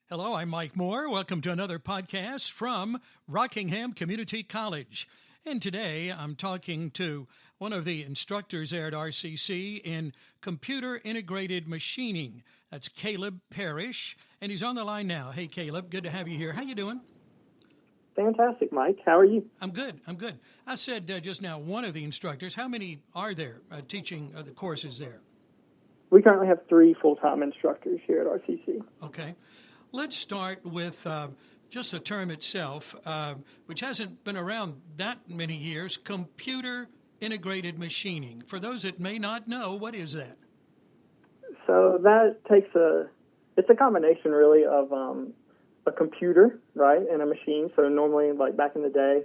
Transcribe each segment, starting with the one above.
Hello, I'm Mike Moore. Welcome to another podcast from Rockingham Community College. And today I'm talking to one of the instructors there at RCC in computer integrated machining. That's Caleb Parrish, and he's on the line now. Hey, Caleb, good to have you here. How you doing? Fantastic, Mike. How are you? I'm good. I said just now one of the instructors. How many are there teaching the courses there? We currently have 3 full-time instructors here at RCC. Okay. Let's start with just the term itself, which hasn't been around that many years, computer integrated machining. For those that may not know, what is that? So that it's a combination really of a computer, right, and a machine. So normally, like back in the day,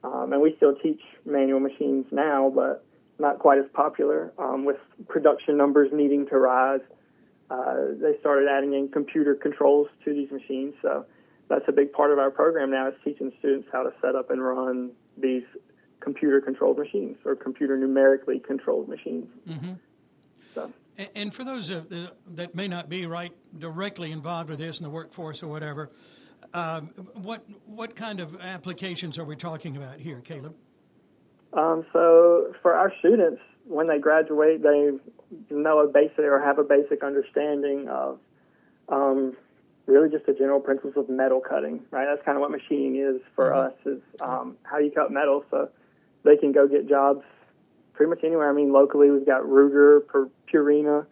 and we still teach manual machines now, but not quite as popular with production numbers needing to rise. They started adding in computer controls to these machines, so that's a big part of our program now, is teaching students how to set up and run these computer-controlled machines, or computer numerically controlled machines. Mm-hmm. So. And for those that may not be directly involved with this in the workforce or whatever, what kind of applications are we talking about here, Caleb? So for our students, when they graduate, they know a basic or have a basic understanding of really just the general principles of metal cutting, right? That's kind of what machining is for us, is how you cut metal, so they can go get jobs pretty much anywhere. I mean, locally we've got Ruger, Purina,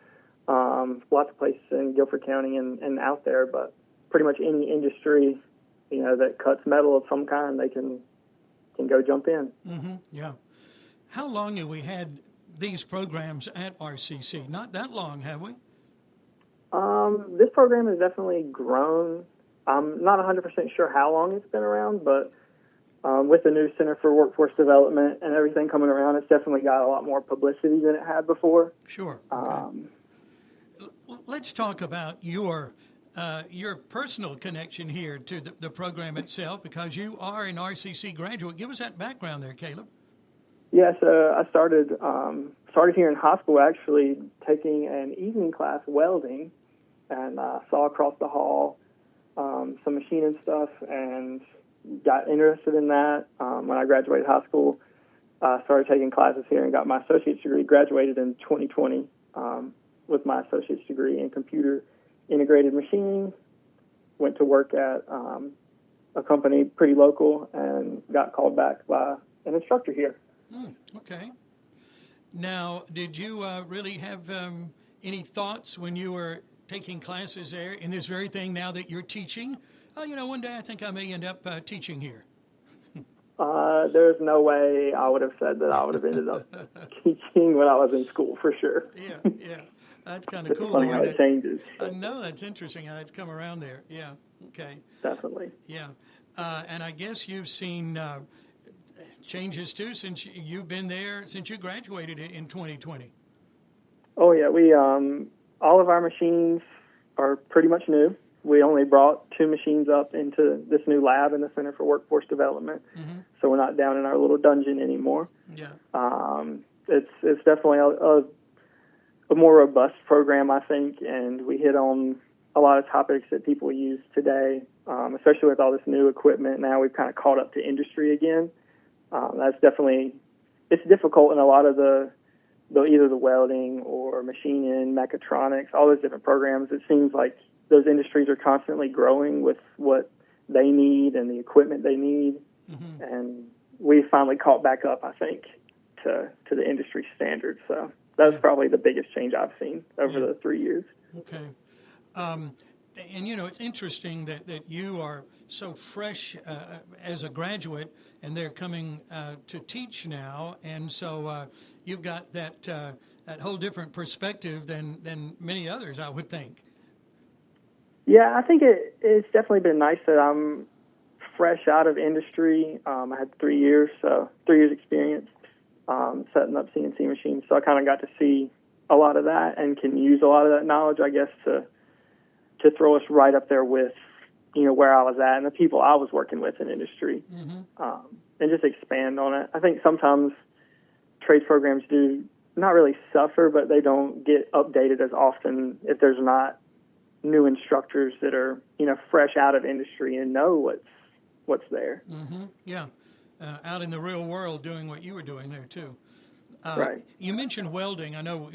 lots of places in Guilford County and out there, but pretty much any industry, that cuts metal of some kind, they can go jump in. Mm-hmm. Yeah. How long have we had these programs at RCC? Not that long, have we? This program has definitely grown. I'm not 100% sure how long it's been around, but with the new Center for Workforce Development and everything coming around, it's definitely got a lot more publicity than it had before. Sure. Okay. Let's talk about your personal connection here to the program itself, because you are an RCC graduate. Give us that background there, Caleb. Yes, I started here in high school, actually, taking an evening class welding, and saw across the hall some machining stuff and got interested in that. When I graduated high school, I started taking classes here and got my associate's degree, graduated in 2020 with my associate's degree in computer integrated machining. Went to work at a company pretty local and got called back by an instructor here. Okay. Now, did you really have any thoughts when you were taking classes there in this very thing now that you're teaching? Oh, one day I think I may end up teaching here. There's no way I would have said that I would have ended up teaching when I was in school, for sure. Yeah. That's kind of cool. It's funny how it changes. I know, that's interesting how it's come around there. Yeah, okay. Definitely. Yeah. And I guess you've seen changes, too, since you've been there, since you graduated in 2020. Oh, yeah. We all of our machines are pretty much new. We only brought 2 machines up into this new lab in the Center for Workforce Development, so we're not down in our little dungeon anymore. Yeah. It's definitely a more robust program, I think, and we hit on a lot of topics that people use today, especially with all this new equipment. Now we've kind of caught up to industry again. That's definitely, it's difficult in a lot of either the welding or machining, mechatronics, all those different programs. It seems like those industries are constantly growing with what they need and the equipment they need. And we finally caught back up, I think, to the industry standards. So that's probably the biggest change I've seen over the 3 years. Okay. And, it's interesting that you are so fresh as a graduate, and they're coming to teach now. And so you've got that whole different perspective than many others, I would think. Yeah, I think it's definitely been nice that I'm fresh out of industry. I had 3 years experience setting up CNC machines. So I kind of got to see a lot of that and can use a lot of that knowledge, I guess, to throw us right up there with, where I was at and the people I was working with in industry, and just expand on it. I think sometimes trade programs do not really suffer, but they don't get updated as often if there's not new instructors that are, fresh out of industry and know what's there. Mm-hmm. Yeah. Out in the real world doing what you were doing there too. Right. You mentioned welding. I know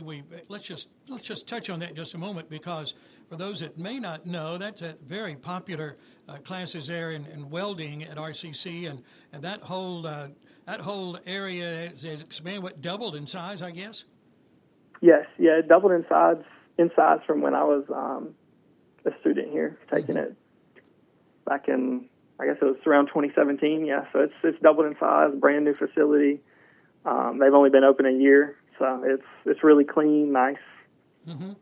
let's just touch on that just a moment, because for those that may not know, that's a very popular classes there in welding at RCC, and that whole area has expanded, doubled in size, I guess. Yes, yeah, it doubled in size from when I was a student here, taking it back in, I guess it was around 2017. Yeah, so it's doubled in size, brand new facility. They've only been open a year, so it's really clean, nice. Mm-hmm.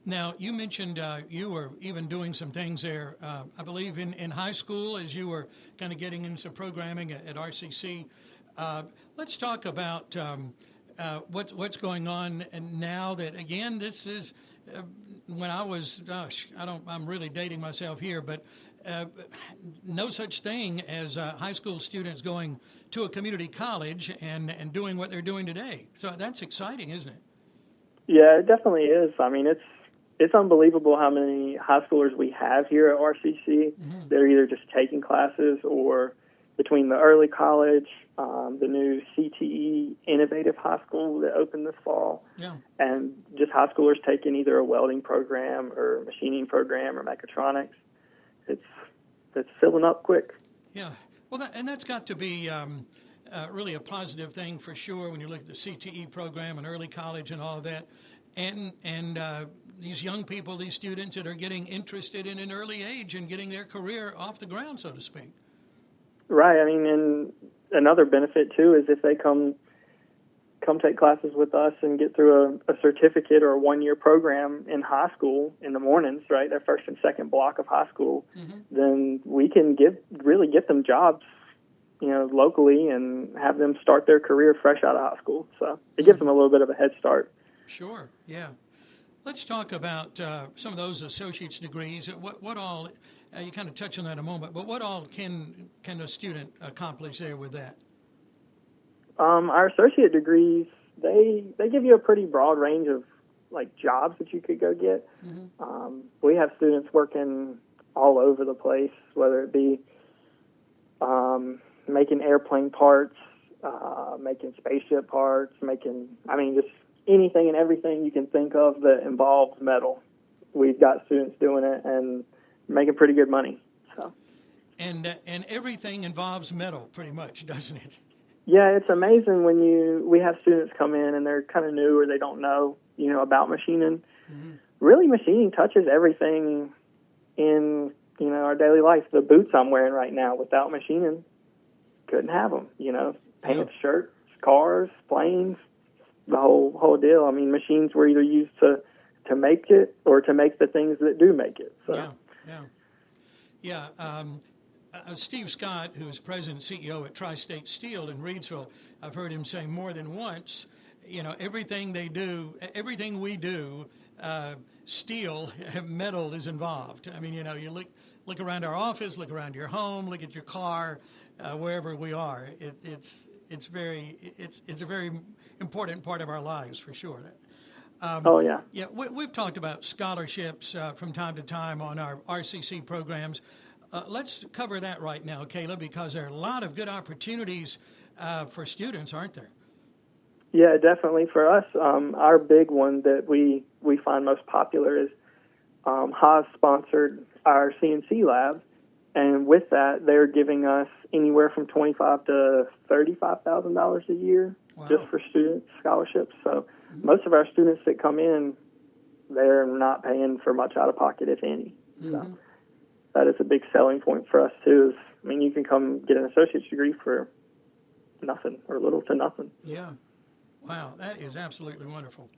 Now, you mentioned you were even doing some things there, I believe, in high school as you were kind of getting into programming at RCC. Let's talk about what's going on now. That again, this is when I was, I'm really dating myself here, but no such thing as high school students going to a community college and doing what they're doing today. So that's exciting, isn't it? Yeah, it definitely is. I mean, it's unbelievable how many high schoolers we have here at RCC. Mm-hmm. They're either just taking classes or between the early college, the new CTE Innovative High School that opened this fall, and just high schoolers taking either a welding program or machining program or mechatronics. It's filling up quick. Yeah, well, that's got to be really a positive thing for sure when you look at the CTE program and early college and all of that, and these young people, these students that are getting interested in an early age and getting their career off the ground, so to speak. Right. I mean, and another benefit too is if they come take classes with us and get through a certificate or a 1-year program in high school in the mornings, right, their first and second block of high school, then we can really get them jobs, locally and have them start their career fresh out of high school. So it gives them a little bit of a head start. Sure. Yeah. Let's talk about some of those associate's degrees. What all? You kind of touched on that a moment, but what all can a student accomplish there with that? Our associate degrees, they give you a pretty broad range of jobs that you could go get. Mm-hmm. We have students working all over the place, whether it be making airplane parts, making spaceship parts, just anything and everything you can think of that involves metal. We've got students doing it and making pretty good money. So. And everything involves metal, pretty much, doesn't it? Yeah, it's amazing when we have students come in and they're kind of new or they don't know, about machining. Mm-hmm. Really, machining touches everything in, our daily life. The boots I'm wearing right now, without machining, couldn't have them. Pants, shirts, cars, planes, the whole deal. I mean, machines were either used to make it or to make the things that do make it. So. Yeah. Steve Scott, who is president and CEO at Tri-State Steel in Reidsville, I've heard him say more than once, everything we do, steel, metal is involved. I mean, you look around our office, look around your home, look at your car, wherever we are. It's a very important part of our lives for sure. Yeah, we've talked about scholarships from time to time on our RCC programs. Let's cover that right now, Kayla, because there are a lot of good opportunities for students, aren't there? Yeah, definitely. For us, our big one that we find most popular is Haas sponsored our CNC lab, and with that, they're giving us anywhere from $25,000 to $35,000 a year just for student scholarships. So most of our students that come in, they're not paying for much out of pocket, if any. So that is a big selling point for us too. You can come get an associate's degree for nothing or little to nothing. Yeah. Wow, that is absolutely wonderful.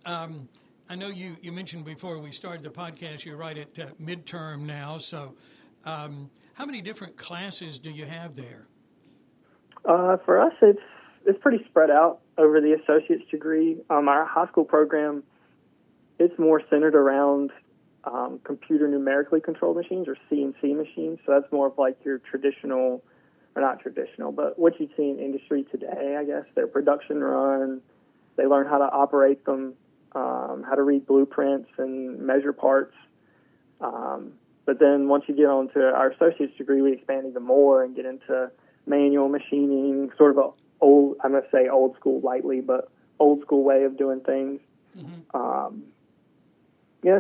I know you mentioned before we started the podcast, you're right at midterm now. So how many different classes do you have there? For us, it's pretty spread out over the associate's degree. Our high school program, it's more centered around computer numerically controlled machines, or CNC machines. So that's more of your traditional, or not traditional, but what you see in industry today, I guess. Their production run, they learn how to operate them. how to read blueprints and measure parts. But then once you get on to our associate's degree, we expand even more and get into manual machining, sort of I'm going to say old school lightly, but old school way of doing things. Mm-hmm.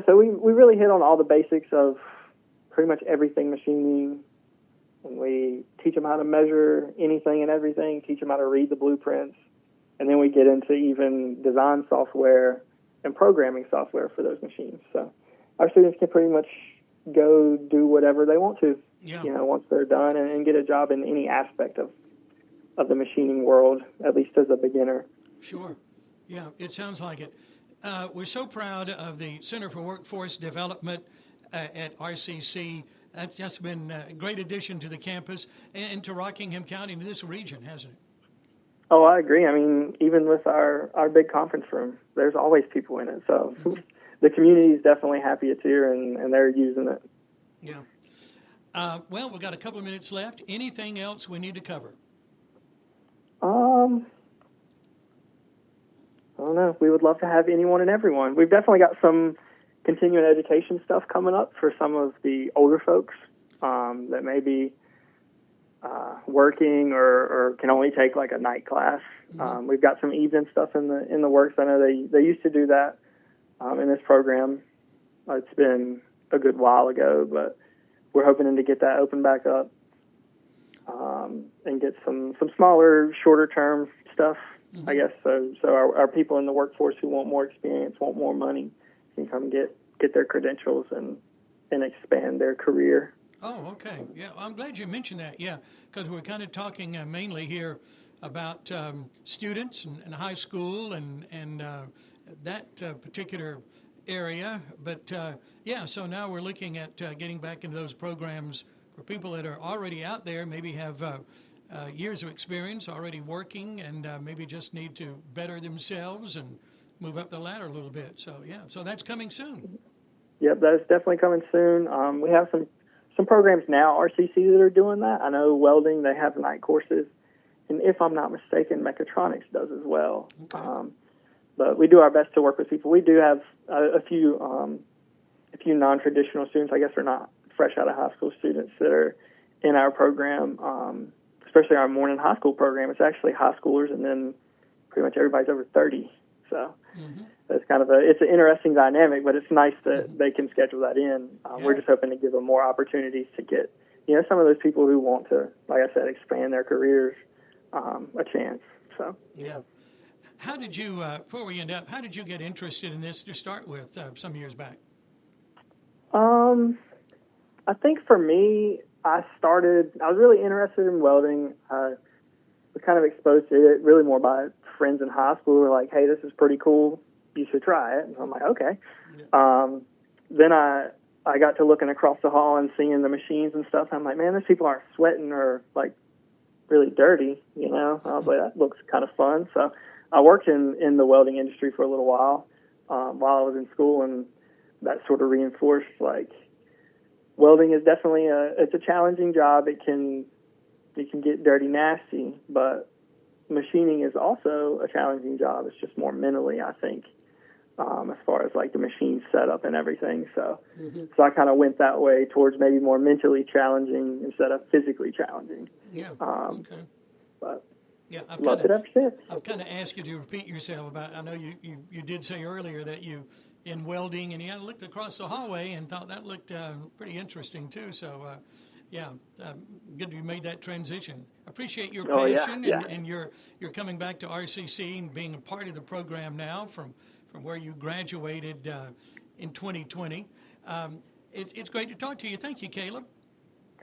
So we really hit on all the basics of pretty much everything machining, and we teach them how to measure anything and everything, teach them how to read the blueprints, and then we get into even design software and programming software for those machines. So our students can pretty much go do whatever they want to, once they're done, and get a job in any aspect of the machining world, at least as a beginner. Sure. Yeah, it sounds like it. We're so proud of the Center for Workforce Development at RCC. That's just been a great addition to the campus and to Rockingham County and to this region, hasn't it? Oh, I agree. I mean, even with our big conference room, there's always people in it. So the community is definitely happy it's here, and they're using it. Yeah. Well, we've got a couple of minutes left. Anything else we need to cover? I don't know. We would love to have anyone and everyone. We've definitely got some continuing education stuff coming up for some of the older folks that may be working or can only take like a night class. Mm-hmm. We've got some evening stuff in the works. I know they used to do that in this program. It's been a good while ago, but we're hoping to get that open back up and get some smaller, shorter term stuff. Mm-hmm. I guess so our people in the workforce who want more experience, want more money, can come get their credentials and expand their career. Oh, okay. Yeah, I'm glad you mentioned that. Yeah, because we're kind of talking mainly here about students and high school and that particular area. But so now we're looking at getting back into those programs for people that are already out there, maybe have years of experience, already working, and maybe just need to better themselves and move up the ladder a little bit. So that's coming soon. Yep, that's definitely coming soon. We have some programs now, RCC, that are doing that. I know welding, they have night courses, and if I'm not mistaken, mechatronics does as well. Okay. But we do our best to work with people. We do have a few non-traditional students, I guess they're not fresh out of high school students, that are in our program, especially our morning high school program. It's actually high schoolers, and then pretty much everybody's over 30. So it's kind of it's an interesting dynamic, but it's nice that they can schedule that in. We're just hoping to give them more opportunities to get, some of those people who want to, like I said, expand their careers, a chance. So how did you, before we end up, how did you get interested in this to start with some years back? I think for me, I was really interested in welding. I was kind of exposed to it really more by friends in high school who were like, hey, this is pretty cool, you should try it. And I'm like, okay. Yeah. Then I got to looking across the hall and seeing the machines and stuff. I'm like, man, these people aren't sweating or like really dirty, I was like, that looks kind of fun. So I worked in the welding industry for a little while I was in school, and that sort of reinforced, like, welding is definitely it's a challenging job. It can get dirty, nasty, but machining is also a challenging job. It's just more mentally, I think, as far as like the machine setup and everything. So I kind of went that way towards maybe more mentally challenging instead of physically challenging. Yeah. Okay. But yeah, loved it ever since. I've kind of asked you to repeat yourself about. I know you did say earlier that you in welding, and you looked across the hallway and thought that looked pretty interesting too. So, good you made that transition. Appreciate your passion and your coming back to RCC and being a part of the program now from where you graduated in 2020. It's great to talk to you. Thank you, Caleb.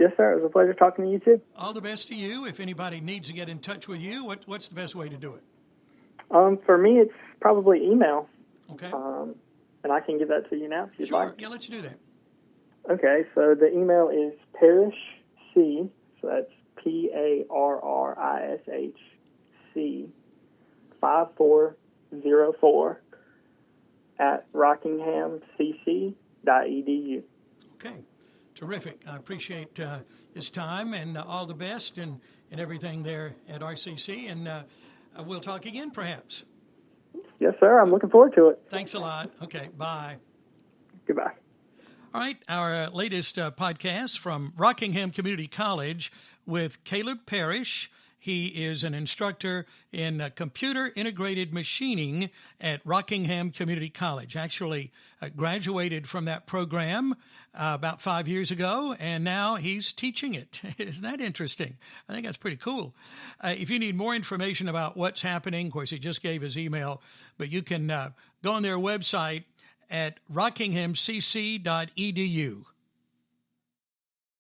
Yes, sir. It was a pleasure talking to you too. All the best to you. If anybody needs to get in touch with you, what's the best way to do it? For me, it's probably email. Okay. And I can give that to you now if you'd like. Sure. Yeah, let's do that. Okay, so the email is Parrish C, so that's PARRISHC 5404 at rockinghamcc.edu. Okay, terrific. I appreciate his time and all the best and everything there at RCC, and we'll talk again perhaps. Yes, sir. I'm looking forward to it. Thanks a lot. Okay, bye. Goodbye. All right, our latest podcast from Rockingham Community College with Caleb Parrish. He is an instructor in computer integrated machining at Rockingham Community College. Actually graduated from that program about 5 years ago, and now he's teaching it. Isn't that interesting? I think that's pretty cool. If you need more information about what's happening, of course, he just gave his email, but you can go on their website at rockinghamcc.edu.